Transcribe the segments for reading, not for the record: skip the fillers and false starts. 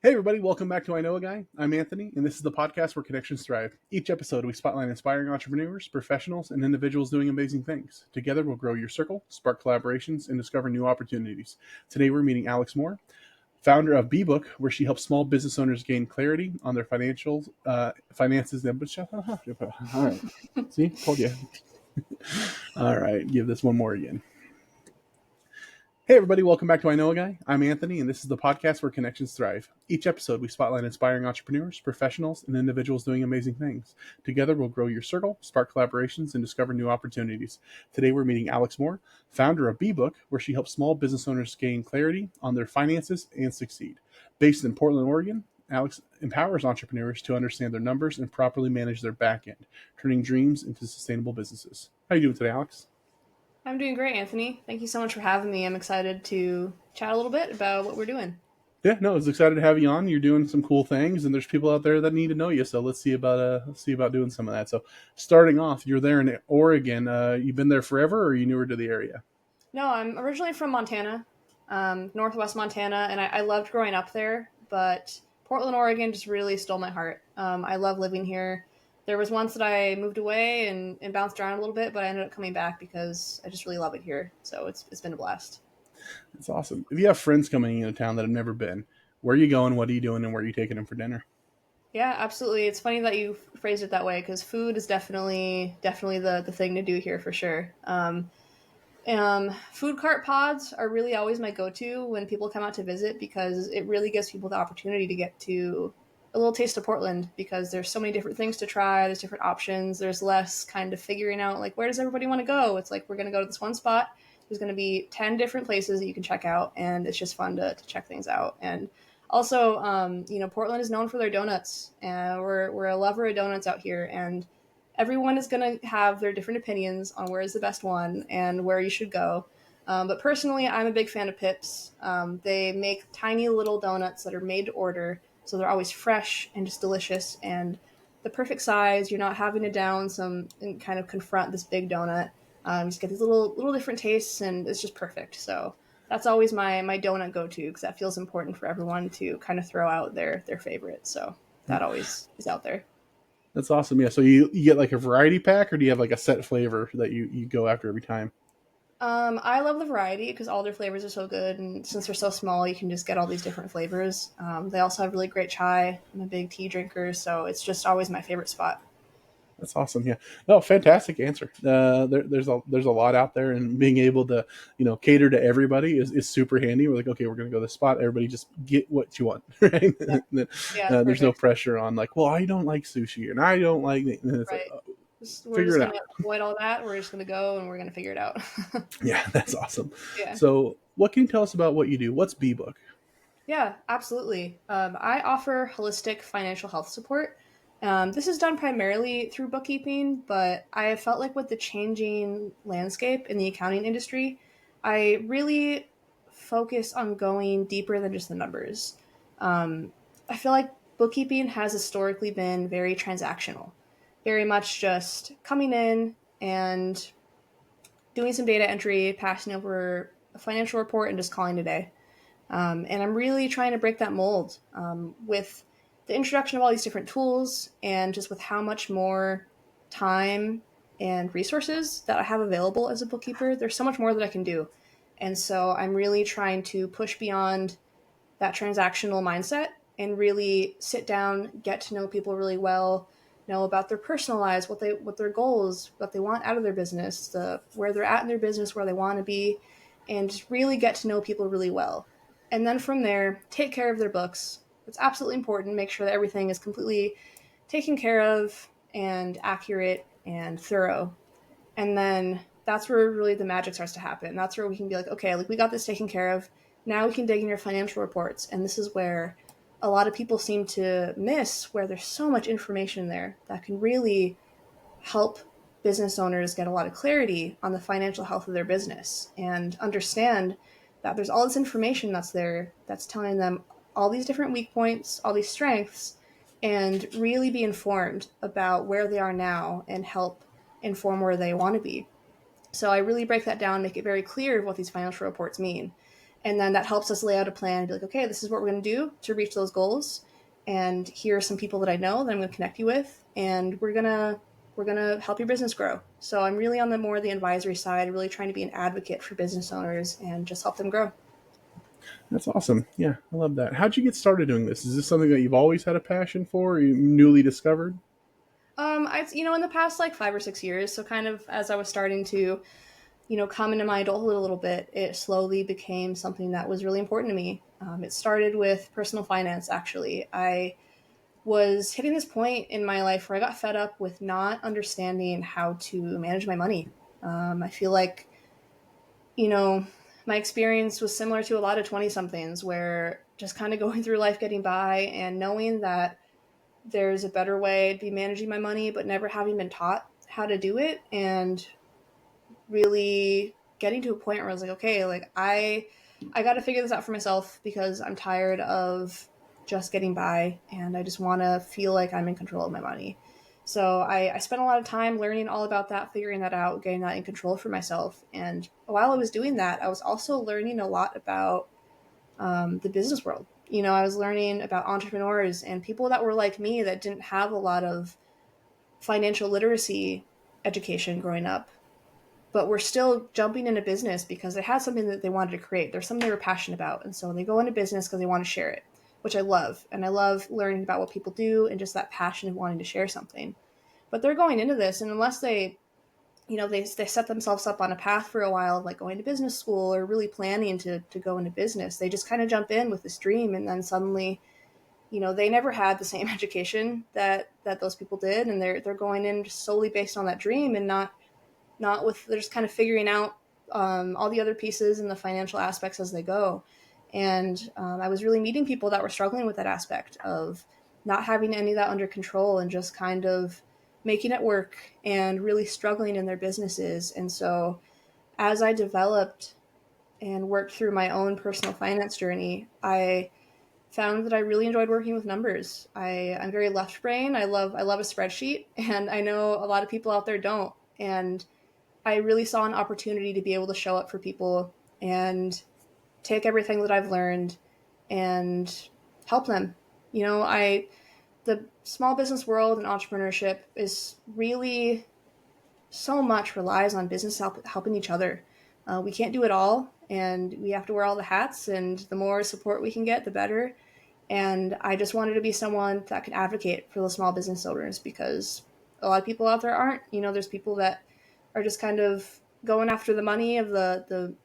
Hey everybody, welcome back to I Know a Guy. I'm Anthony, and this is the podcast where connections thrive. Each episode, we spotlight inspiring entrepreneurs, professionals, and individuals doing amazing things. Together, we'll grow your circle, spark collaborations, and discover new opportunities. Today, we're meeting Alex Moore, founder of Bbook, where she helps small business owners gain clarity on their finances. All right, see, told you. All right, give this one more again. Hey everybody, welcome back to I Know a Guy. I'm Anthony, and this is the podcast where connections thrive. Each episode, we spotlight inspiring entrepreneurs, professionals, and individuals doing amazing things. Together, we'll grow your circle, spark collaborations, and discover new opportunities. Today, we're meeting Alex Moore, founder of Bbook, where she helps small business owners gain clarity on their finances and succeed. Based in Portland, Oregon, Alex empowers entrepreneurs to understand their numbers and properly manage their backend, turning dreams into sustainable businesses. How are you doing today, Alex? I'm doing great, Anthony. Thank you so much for having me. I'm excited to chat a little bit about what we're doing. Yeah, no, I was excited to have you on. You're doing some cool things, and there's people out there that need to know you. So let's see about doing some of that. So, starting off, you're there in Oregon. You've been there forever, or are you newer to the area? No, I'm originally from Montana, Northwest Montana, and I loved growing up there, but Portland, Oregon just really stole my heart. I love living here. There was once that I moved away and bounced around a little bit, but I ended up coming back because I just really love it here. So it's been a blast. It's awesome. If you have friends coming into town that have never been, where are you going? What are you doing? And where are you taking them for dinner? Yeah, absolutely. It's funny that you phrased it that way because food is definitely the thing to do here for sure. Food cart pods are really always my go-to when people come out to visit because it really gives people the opportunity to get to a little taste of Portland because there's so many different things to try. There's different options. There's less kind of figuring out like where does everybody want to go. It's like we're going to go to this one spot. There's going to be 10 different places that you can check out, and it's just fun to check things out. And also, Portland is known for their donuts, and we're a lover of donuts out here, and everyone is going to have their different opinions on where is the best one and where you should go. But personally, I'm a big fan of Pips. They make tiny little donuts that are made to order, so they're always fresh and just delicious and the perfect size. You're not having to down some and kind of confront this big donut. You just get these little different tastes, and it's just perfect. So that's always my donut go to because that feels important for everyone to kind of throw out their favorite. So that always is out there. That's awesome. Yeah. So you get like a variety pack, or do you have like a set flavor that you go after every time? I love the variety because all their flavors are so good, and since they're so small, you can just get all these different flavors. They also have really great chai. I'm a big tea drinker, so it's just always my favorite spot. That's awesome. Yeah. No, fantastic answer. There's a lot out there, and being able to cater to everybody is super handy. We're like, okay, we're gonna go to this spot. Everybody just get what you want, right? Yeah, yeah, it's There's no perfect. pressure on like, well, I don't like sushi, and I don't like. And it's like, Right. We're figure just it gonna out. avoid all that. We're just gonna go and we're gonna figure it out. Yeah, that's awesome. Yeah. So, what can you tell us about what you do? What's Bbook? Yeah, absolutely. I offer holistic financial health support. This is done primarily through bookkeeping, but I have felt like with the changing landscape in the accounting industry, I really focus on going deeper than just the numbers. I feel like bookkeeping has historically been very transactional, very much just coming in and doing some data entry, passing over a financial report, and just calling it a day. And I'm really trying to break that mold with the introduction of all these different tools and just with how much more time and resources that I have available as a bookkeeper. There's so much more that I can do. And so I'm really trying to push beyond that transactional mindset and really sit down, get to know people really well, know about their personal lives, what their goals, what they want out of their business, where they're at in their business, where they want to be, and just really get to know people really well. And then from there, take care of their books. It's absolutely important. Make sure that everything is completely taken care of and accurate and thorough. And then that's where really the magic starts to happen. That's where we can be like, okay, like we got this taken care of. Now we can dig in your financial reports. And this is where a lot of people seem to miss, where there's so much information there that can really help business owners get a lot of clarity on the financial health of their business and understand that there's all this information that's there that's telling them all these different weak points, all these strengths, and really be informed about where they are now and help inform where they want to be. So I really break that down, make it very clear what these financial reports mean. And then that helps us lay out a plan and be like, okay, this is what we're going to do to reach those goals. And here are some people that I know that I'm going to connect you with, and we're gonna help your business grow. So I'm really on the more the advisory side, really trying to be an advocate for business owners and just help them grow. That's awesome. Yeah, I love that. How'd you get started doing this? Is this something that you've always had a passion for, or you newly discovered? I in the past like 5 or 6 years, so kind of as I was starting to come into my adulthood a little bit, it slowly became something that was really important to me. It started with personal finance. Actually, I was hitting this point in my life where I got fed up with not understanding how to manage my money. I feel like, you know, my experience was similar to a lot of 20 somethings where just kind of going through life getting by and knowing that there's a better way to be managing my money, but never having been taught how to do it. And really getting to a point where I was like, okay, like I got to figure this out for myself because I'm tired of just getting by and I just want to feel like I'm in control of my money. So I spent a lot of time learning all about that, figuring that out, getting that in control for myself. And while I was doing that, I was also learning a lot about the business world. I was learning about entrepreneurs and people that were like me that didn't have a lot of financial literacy education growing up, but we're still jumping into business because they had something that they wanted to create. There's something they were passionate about. And so they go into business because they want to share it, which I love. And I love learning about what people do and just that passion of wanting to share something. But they're going into this, and unless they set themselves up on a path for a while, like going to business school or really planning to go into business, they just kind of jump in with this dream. And then suddenly, they never had the same education that those people did. And they're going in just solely based on that dream and not with they're just kind of figuring out all the other pieces and the financial aspects as they go. And I was really meeting people that were struggling with that aspect of not having any of that under control and just kind of making it work and really struggling in their businesses. And so as I developed and worked through my own personal finance journey, I found that I really enjoyed working with numbers. I'm very left brain. I love a spreadsheet, and I know a lot of people out there don't. And I really saw an opportunity to be able to show up for people and take everything that I've learned and help them. The small business world and entrepreneurship is really so much relies on business helping each other. We can't do it all, and we have to wear all the hats. And the more support we can get, the better. And I just wanted to be someone that could advocate for the small business owners because a lot of people out there aren't. There's people that are just kind of going after the money of the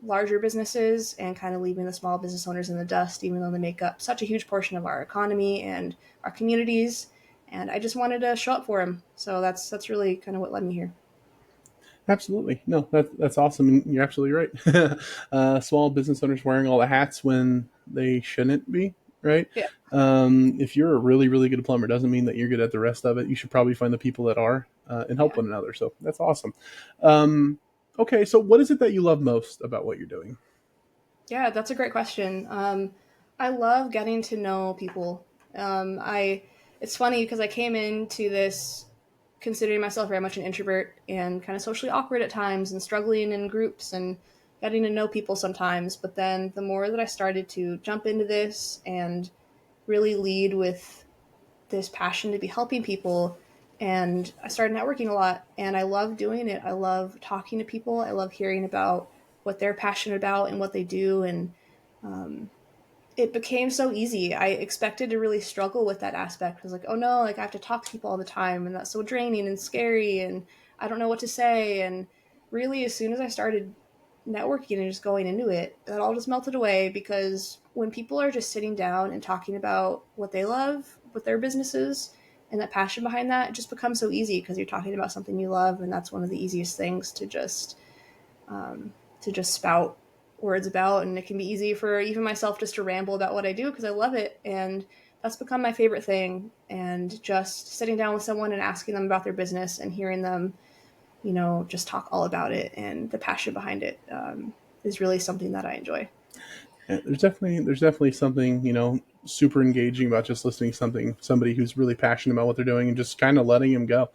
larger businesses and kind of leaving the small business owners in the dust, even though they make up such a huge portion of our economy and our communities. And I just wanted to show up for them. So that's really kind of what led me here. Absolutely. No, that's awesome. And you're absolutely right. Small business owners wearing all the hats when they shouldn't be, right? Yeah. If you're a really, really good plumber, doesn't mean that you're good at the rest of it. You should probably find the people that are and help Yeah. one another. So that's awesome. Um, okay, so what is it that you love most about what you're doing? Yeah, that's a great question. I love getting to know people. It's funny because I came into this considering myself very much an introvert and kind of socially awkward at times and struggling in groups and getting to know people sometimes. But then the more that I started to jump into this and really lead with this passion to be helping people, and I started networking a lot, and I love doing it. I love talking to people. I love hearing about what they're passionate about and what they do. And um, it became so easy. I expected to really struggle with that aspect. I was like, oh no, like I have to talk to people all the time, and that's so draining and scary, and I don't know what to say. And really, as soon as I started networking and just going into it, that all just melted away because when people are just sitting down and talking about what they love, what their business is, and that passion behind that, it just becomes so easy because you're talking about something you love, and that's one of the easiest things um, to just spout words about. And it can be easy for even myself just to ramble about what I do because I love it. And that's become my favorite thing. And just sitting down with someone and asking them about their business and hearing them, just talk all about it and the passion behind it is really something that I enjoy. Yeah, there's definitely something super engaging about just listening to somebody who's really passionate about what they're doing and just kind of letting them go.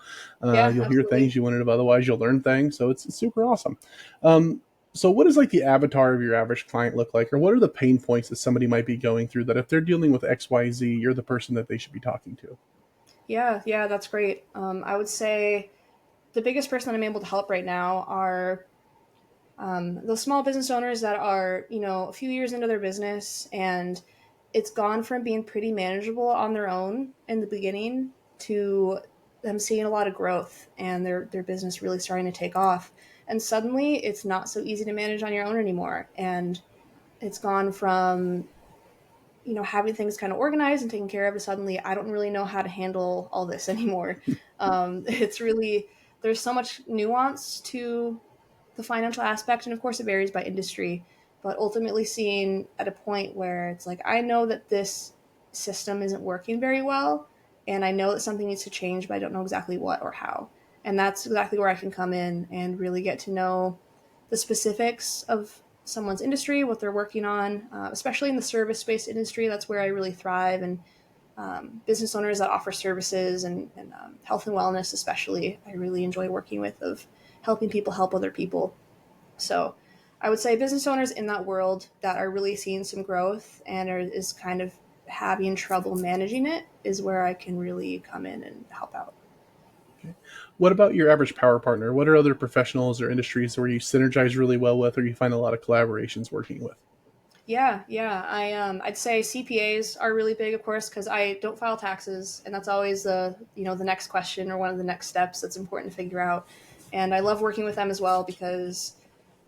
Yeah, You'll hear absolutely. things you wouldn't have otherwise. You'll learn things, so it's super awesome. Um, So what does like the avatar of your average client look like, or what are the pain points that somebody might be going through that if they're dealing with XYZ, you're the person that they should be talking to? Yeah, that's great. I would say the biggest person that I'm able to help right now are those small business owners that are, a few years into their business and it's gone from being pretty manageable on their own in the beginning to them seeing a lot of growth and their business really starting to take off. And suddenly it's not so easy to manage on your own anymore. And it's gone from, having things kind of organized and taken care of to suddenly I don't really know how to handle all this anymore. It's really, there's so much nuance to the financial aspect, and of course it varies by industry, but ultimately seeing at a point where it's like I know that this system isn't working very well and I know that something needs to change, but I don't know exactly what or how. And that's exactly where I can come in and really get to know the specifics of someone's industry, what they're working on, especially in the service-based industry. That's where I really thrive. And business owners that offer services and health and wellness, especially, I really enjoy working with, of helping people help other people. So I would say business owners in that world that are really seeing some growth and is kind of having trouble managing it is where I can really come in and help out. Okay. What about your average power partner? What are other professionals or industries where you synergize really well with, or you find a lot of collaborations working with? Yeah. I'd say CPAs are really big, of course, because I don't file taxes, and that's always the next question or one of the next steps that's important to figure out. And I love working with them as well because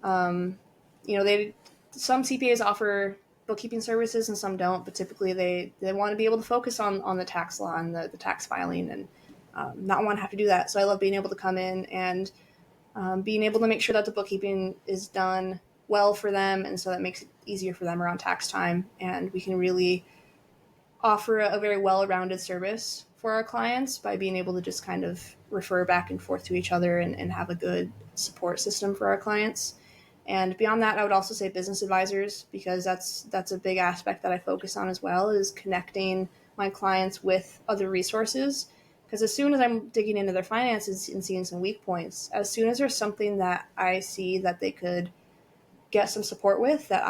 um, they some CPAs offer bookkeeping services and some don't, but typically they want to be able to focus on the tax law and the tax filing and not want to have to do that. So I love being able to come in and being able to make sure that the bookkeeping is done well for them, and so that makes it easier for them around tax time, and we can really offer a very well-rounded service for our clients by being able to just kind of refer back and forth to each other and have a good support system for our clients. And beyond that, I would also say business advisors, because that's a big aspect that I focus on as well, is connecting my clients with other resources. Because as soon as I'm digging into their finances and seeing some weak points, as soon as there's something that I see that they could get some support with, that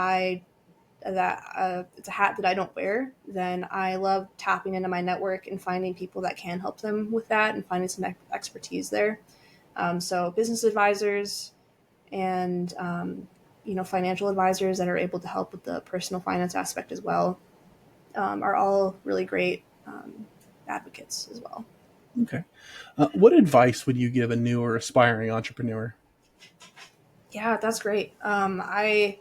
it's a hat that I don't wear, then I love tapping into my network and finding people that can help them with that and finding some expertise there. So business advisors and financial advisors that are able to help with the personal finance aspect as well are all really great advocates as well. Okay. What advice would you give a new or aspiring entrepreneur? Yeah, that's great. I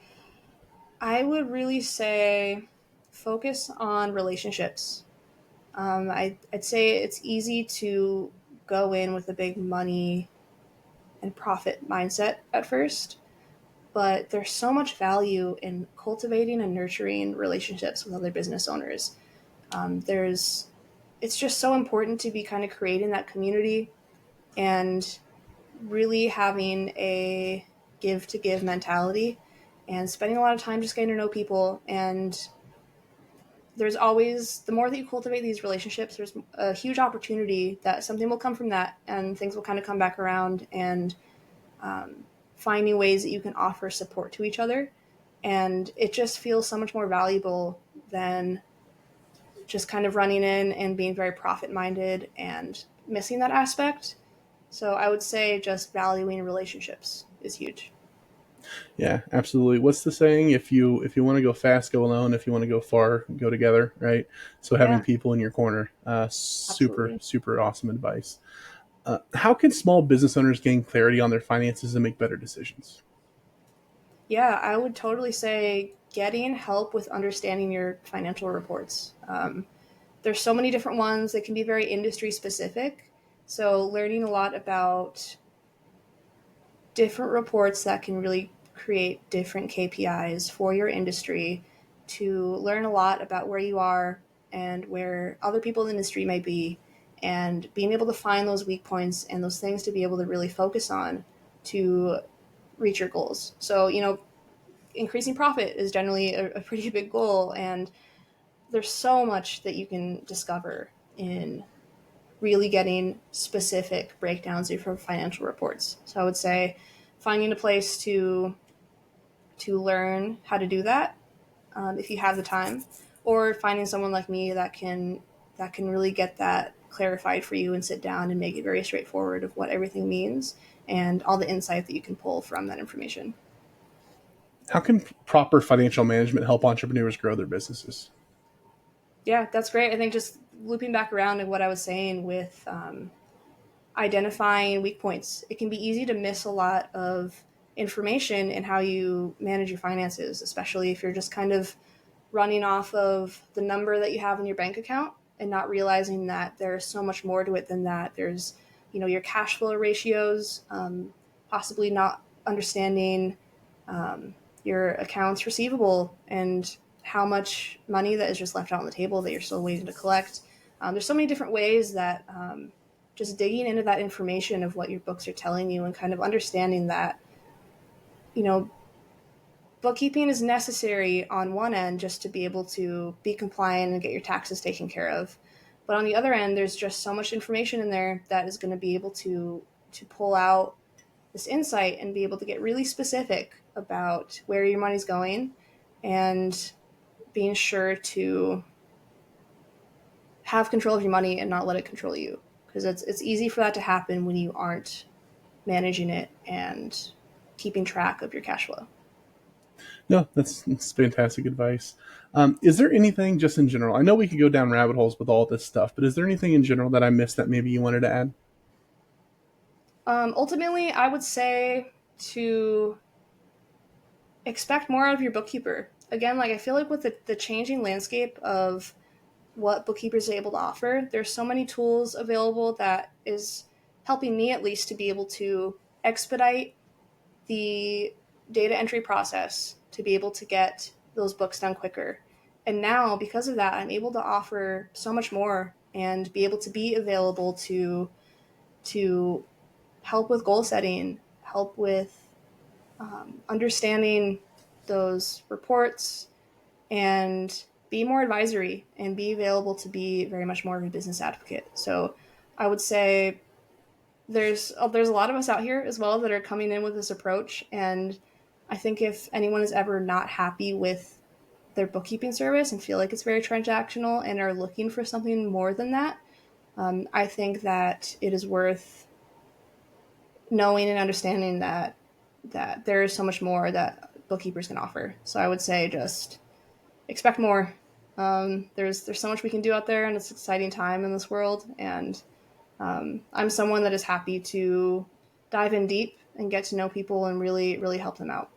would really say focus on relationships. I'd say it's easy to go in with a big money and profit mindset at first, but there's so much value in cultivating and nurturing relationships with other business owners. There's It's just so important to be kind of creating that community and really having a give to give mentality and spending a lot of time just getting to know people. And there's always, the more that you cultivate these relationships, there's a huge opportunity that something will come from that and things will kind of come back around, and finding ways that you can offer support to each other. And it just feels so much more valuable than just kind of running in and being very profit minded and missing that aspect. So I would say just valuing relationships is huge. Yeah, absolutely. What's the saying? If you want to go fast, go alone. If you want to go far, go together. Right. So having Yeah, people in your corner, super absolutely. super awesome advice. How can small business owners gain clarity on their finances and make better decisions? Yeah, I would totally say getting help with understanding your financial reports. There's so many different ones that can be very industry specific. So learning a lot about different reports that can really create different KPIs for your industry, to learn a lot about where you are and where other people in the industry may be, and being able to find those weak points and those things to be able to really focus on to reach your goals. So, increasing profit is generally a pretty big goal, and there's so much that you can discover in really getting specific breakdowns of your financial reports. So I would say finding a place to to learn how to do that if you have the time, or finding someone like me that can really get that clarified for you and sit down and make it very straightforward of what everything means and all the insight that you can pull from that information. How can proper financial management help entrepreneurs grow their businesses? Yeah, that's great. I think just looping back around to what I was saying with identifying weak points, it can be easy to miss a lot of information in how you manage your finances, especially if you're just kind of running off of the number that you have in your bank account and not realizing that there's so much more to it than that. There's, your cash flow ratios, possibly not understanding your accounts receivable and how much money that is just left out on the table that you're still waiting to collect. There's so many different ways that just digging into that information of what your books are telling you and kind of understanding that, you know, bookkeeping is necessary on one end just to be able to be compliant and get your taxes taken care of. But on the other end, there's just so much information in there that is going to be able to pull out this insight and be able to get really specific about where your money's going and being sure to have control of your money and not let it control you. Because it's easy for that to happen when you aren't managing it and keeping track of your cash flow. No, that's fantastic advice. Is there anything just in general? I know we could go down rabbit holes with all this stuff, but is there anything in general that I missed that maybe you wanted to add? Ultimately, I would say to expect more out of your bookkeeper. Again, like I feel like with the changing landscape of what bookkeepers are able to offer, there's so many tools available that is helping me at least to be able to expedite the data entry process to be able to get those books done quicker. And now, because of that, I'm able to offer so much more and be able to be available to help with goal setting, help with understanding those reports, and be more advisory and be available to be very much more of a business advocate. So I would say there's a lot of us out here as well that are coming in with this approach, and I think if anyone is ever not happy with their bookkeeping service and feel like it's very transactional and are looking for something more than that, I think that it is worth knowing and understanding that there is so much more that bookkeepers can offer. So I would say just expect more. There's so much we can do out there, and it's an exciting time in this world. And I'm someone that is happy to dive in deep and get to know people and really really help them out.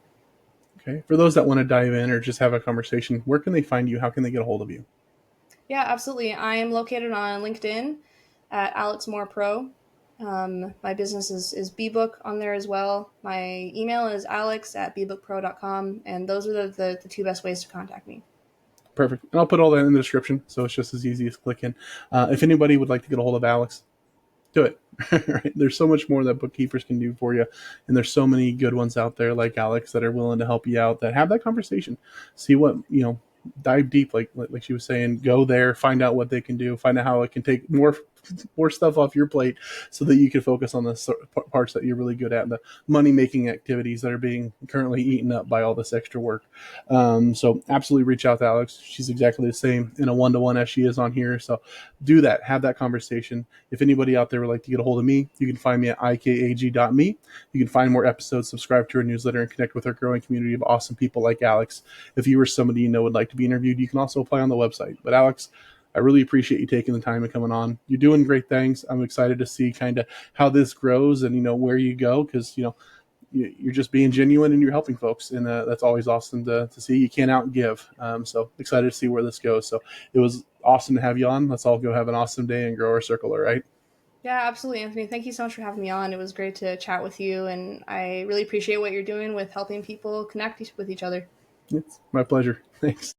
Okay. For those that want to dive in or just have a conversation, where can they find you? How can they get a hold of you? Yeah, absolutely. I am located on LinkedIn at Alex Moore Pro. My business is Bbook on there as well. My email is alex@bbookpro.com, and those are the two best ways to contact me. Perfect. And I'll put all that in the description, so it's just as easy as clicking. If anybody would like to get a hold of Alex, do it. Right? There's so much more that bookkeepers can do for you, and there's so many good ones out there like Alex that are willing to help you out. That have that conversation, see what dive deep, like she was saying. Go there, find out what they can do, find out how it can take more stuff off your plate, so that you can focus on the parts that you're really good at, and the money making activities that are being currently eaten up by all this extra work. So absolutely reach out to Alex. She's exactly the same in a one-to-one as she is on here. So do that, have that conversation. If anybody out there would like to get a hold of me, you can find me at ikag.me. You can find more episodes, subscribe to our newsletter, and connect with our growing community of awesome people like Alex. If you or somebody you know would like to be interviewed, you can also apply on the website. But Alex, I really appreciate you taking the time and coming on. You're doing great things. I'm excited to see kind of how this grows and where you go, because you're just being genuine and you're helping folks, and that's always awesome to see. You can't outgive. So excited to see where this goes. So it was awesome to have you on. Let's all go have an awesome day and grow our circle. All right. Yeah, absolutely, Anthony. Thank you so much for having me on. It was great to chat with you, and I really appreciate what you're doing with helping people connect with each other. It's my pleasure. Thanks.